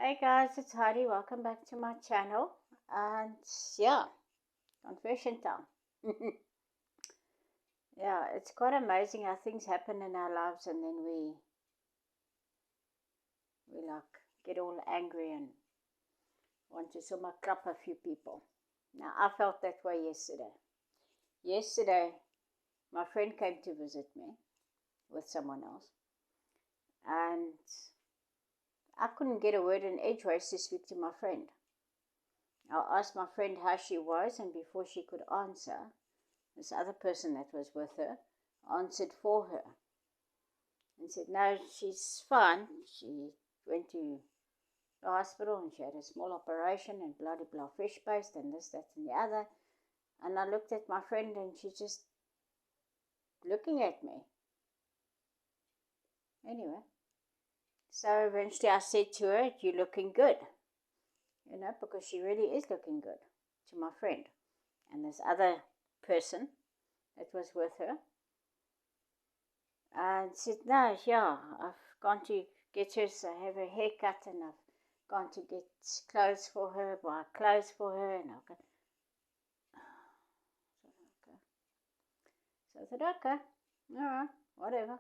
Hey guys, it's Heidi. Welcome back to my channel. And yeah, confession time. Yeah, it's quite amazing how things happen in our lives and then we like get all angry and want to somehow clap a few people. Now, I felt that way yesterday. Yesterday, my friend came to visit me with someone else, and I couldn't get a word in edgeways to speak to my friend. I asked my friend how she was, and before she could answer, this other person that was with her answered for her and said, no, she's fine. She went to the hospital and she had a small operation and blah, blah, blah, fish-based and this, that, and the other. And I looked at my friend and she's just looking at me. Anyway, so eventually I said to her, you're looking good. You know, because she really is looking good, to my friend. And this other person that was with her and said, no, yeah, I've gone to get her, so have her haircut, and I've gone to get clothes for her, buy clothes for her, and I'll go. So I said, okay, all right, whatever.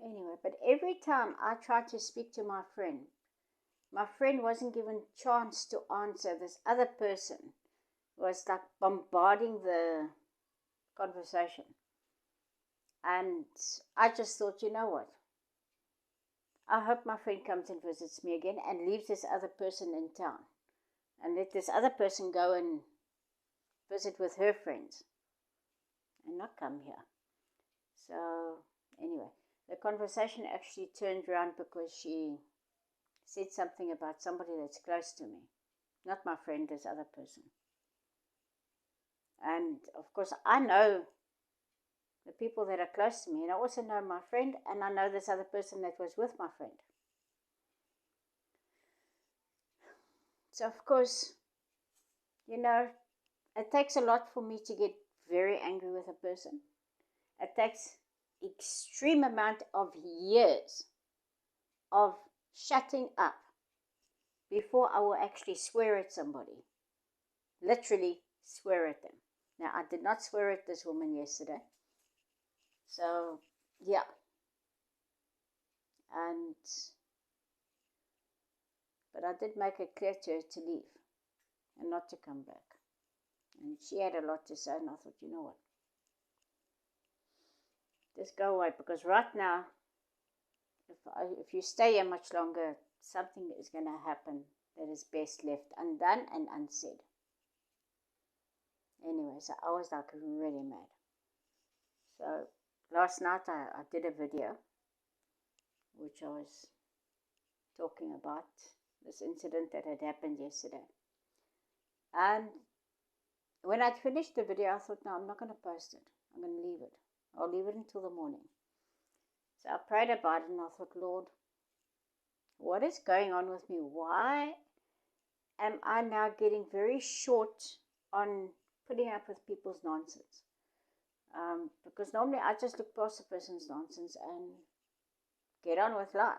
Anyway, but every time I tried to speak to my friend wasn't given chance to answer. This other person was like bombarding the conversation. And I just thought, you know what? I hope my friend comes and visits me again and leaves this other person in town. And let this other person go and visit with her friends and not come here. So, anyway, the conversation actually turned around because she said something about somebody that's close to me. Not my friend, this other person. And, of course, I know the people that are close to me, and I also know my friend, and I know this other person that was with my friend. So, of course, you know, it takes a lot for me to get very angry with a person. It takes extreme amount of years of shutting up before I will actually swear at somebody. Literally swear at them. Now, I did not swear at this woman yesterday. So, yeah. But I did make it clear to her to leave and not to come back. And she had a lot to say, and I thought, you know what? Just go away, because right now, if you stay here much longer, something is going to happen that is best left undone and unsaid. Anyway, so I was like really mad. So last night I did a video which I was talking about this incident that had happened yesterday. And when I'd finished the video, I thought, no, I'm not going to post it. I'm going to leave it. I'll leave it until the morning. So I prayed about it and I thought, Lord, what is going on with me? Why am I now getting very short on putting up with people's nonsense? Because normally I just look past a person's nonsense and get on with life.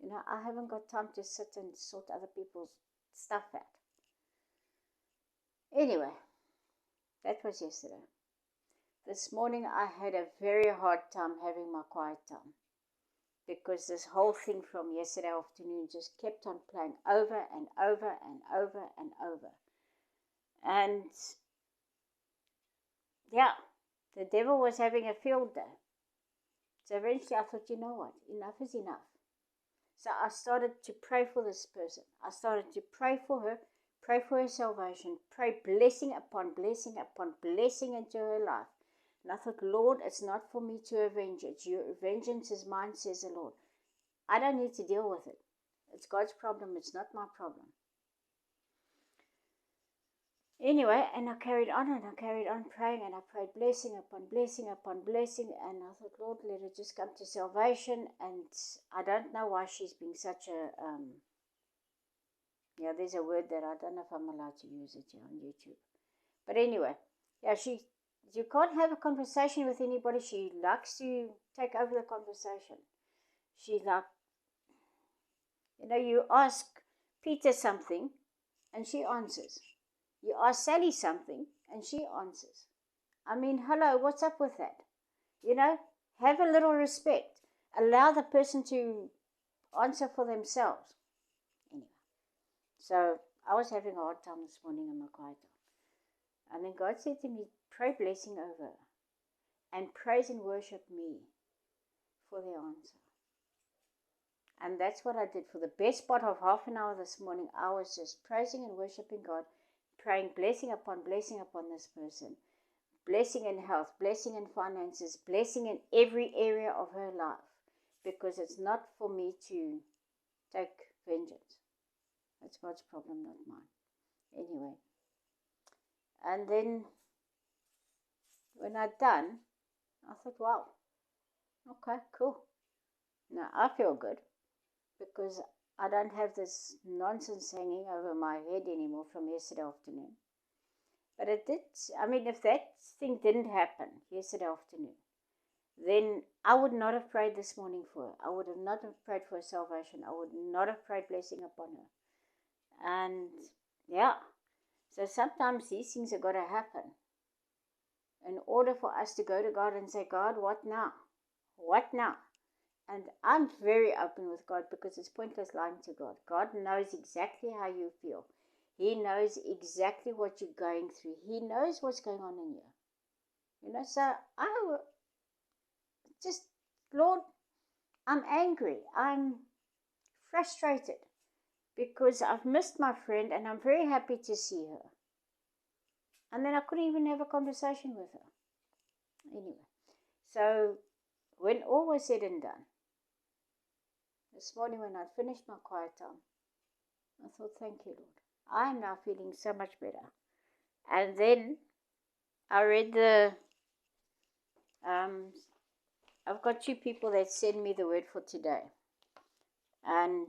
You know, I haven't got time to sit and sort other people's stuff out. Anyway, that was yesterday. This morning I had a very hard time having my quiet time, because this whole thing from yesterday afternoon just kept on playing over and over and over and over. And yeah, the devil was having a field day. So eventually I thought, you know what, enough is enough. So I started to pray for this person. I started to pray for her salvation, pray blessing upon blessing upon blessing into her life. And I thought, Lord, it's not for me to avenge it. Your vengeance is mine, says the Lord. I don't need to deal with it. It's God's problem. It's not my problem. Anyway, and I carried on praying, and I prayed blessing upon blessing upon blessing, and I thought, Lord, let her just come to salvation. And I don't know why she's being such a, there's a word that I don't know if I'm allowed to use it here on YouTube. But anyway, yeah, you can't have a conversation with anybody. She likes to take over the conversation. She's like, you ask Peter something, and she answers. You ask Sally something, and she answers. I mean, hello, what's up with that? You know, have a little respect. Allow the person to answer for themselves. Anyway, so I was having a hard time this morning in my quiet time. And then God said to me, pray blessing over her and praise and worship me for the answer. And that's what I did for the best part of half an hour this morning. I was just praising and worshiping God, praying blessing upon this person. Blessing in health, blessing in finances, blessing in every area of her life. Because it's not for me to take vengeance. That's God's problem, not mine. Anyway. And then when I'd done, I thought, wow, okay, cool. Now I feel good because I don't have this nonsense hanging over my head anymore from yesterday afternoon. But it did, I mean, if that thing didn't happen yesterday afternoon, then I would not have prayed this morning for her. I would have not have prayed for her salvation. I would not have prayed blessing upon her. And yeah, so sometimes these things have got to happen in order for us to go to God and say, God, what now? What now? And I'm very open with God because it's pointless lying to God. God knows exactly how you feel. He knows exactly what you're going through. He knows what's going on in you. You know, so I just, Lord, I'm angry. I'm frustrated because I've missed my friend and I'm very happy to see her. And then I couldn't even have a conversation with her. Anyway, so when all was said and done, this morning when I finished my quiet time, I thought, thank you, Lord. I am now feeling so much better. And then I read I've got 2 people that send me the word for today. And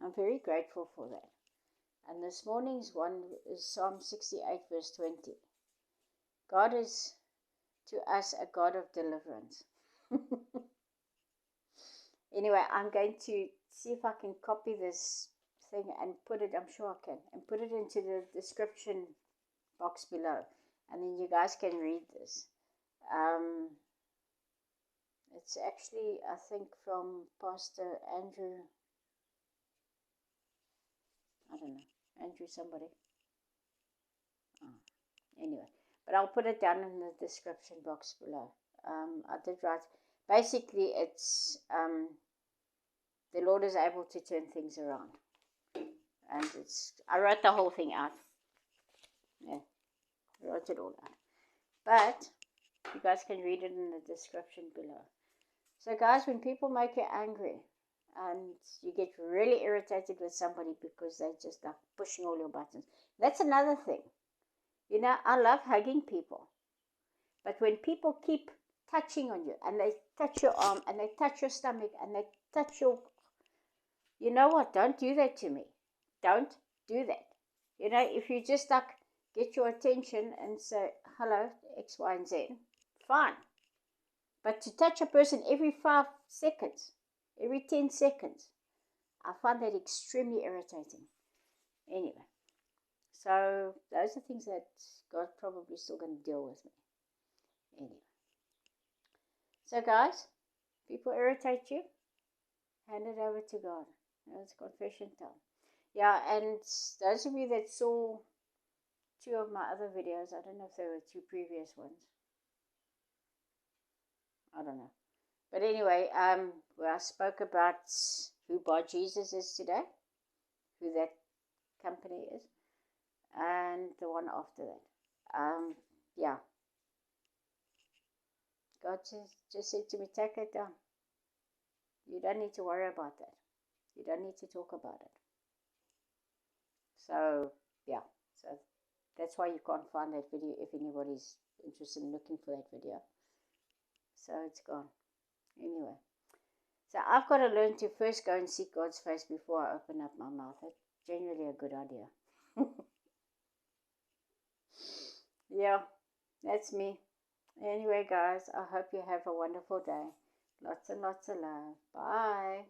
I'm very grateful for that. And this morning's one is Psalm 68 verse 20. God is to us a God of deliverance. Anyway, I'm going to see if I can copy this thing and put it, I'm sure I can, and put it into the description box below. And then you guys can read this. It's actually, I think, from Pastor Andrew, I don't know, Andrew somebody. Anyway, but I'll put it down in the description box below. I did write, basically it's, the Lord is able to turn things around. And I wrote the whole thing out. Yeah, I wrote it all out. But you guys can read it in the description below. So guys, when people make you angry and you get really irritated with somebody because they just are pushing all your buttons, that's another thing. You know, I love hugging people. But when people keep touching on you and they touch your arm and they touch your stomach and they touch your... You know what? Don't do that to me. Don't do that. You know, if you just like get your attention and say, hello, X, Y, and Z, fine. But to touch a person every 5 seconds, every 10 seconds, I find that extremely irritating. Anyway, so those are things that God's probably still going to deal with me. Anyway. So guys, people irritate you, hand it over to God. It's confession time. Yeah, and those of you that saw 2 of my other videos, I don't know if they were 2 previous ones. I don't know. But anyway, where I spoke about who Bar Jesus is today, who that company is, and the one after that. Yeah. God just said to me, take it down. You don't need to worry about that. You don't need to talk about it. So, yeah. So, that's why you can't find that video if anybody's interested in looking for that video. So, it's gone. Anyway. So, I've got to learn to first go and seek God's face before I open up my mouth. That's generally a good idea. Yeah, that's me. Anyway, guys, I hope you have a wonderful day. Lots and lots of love. Bye.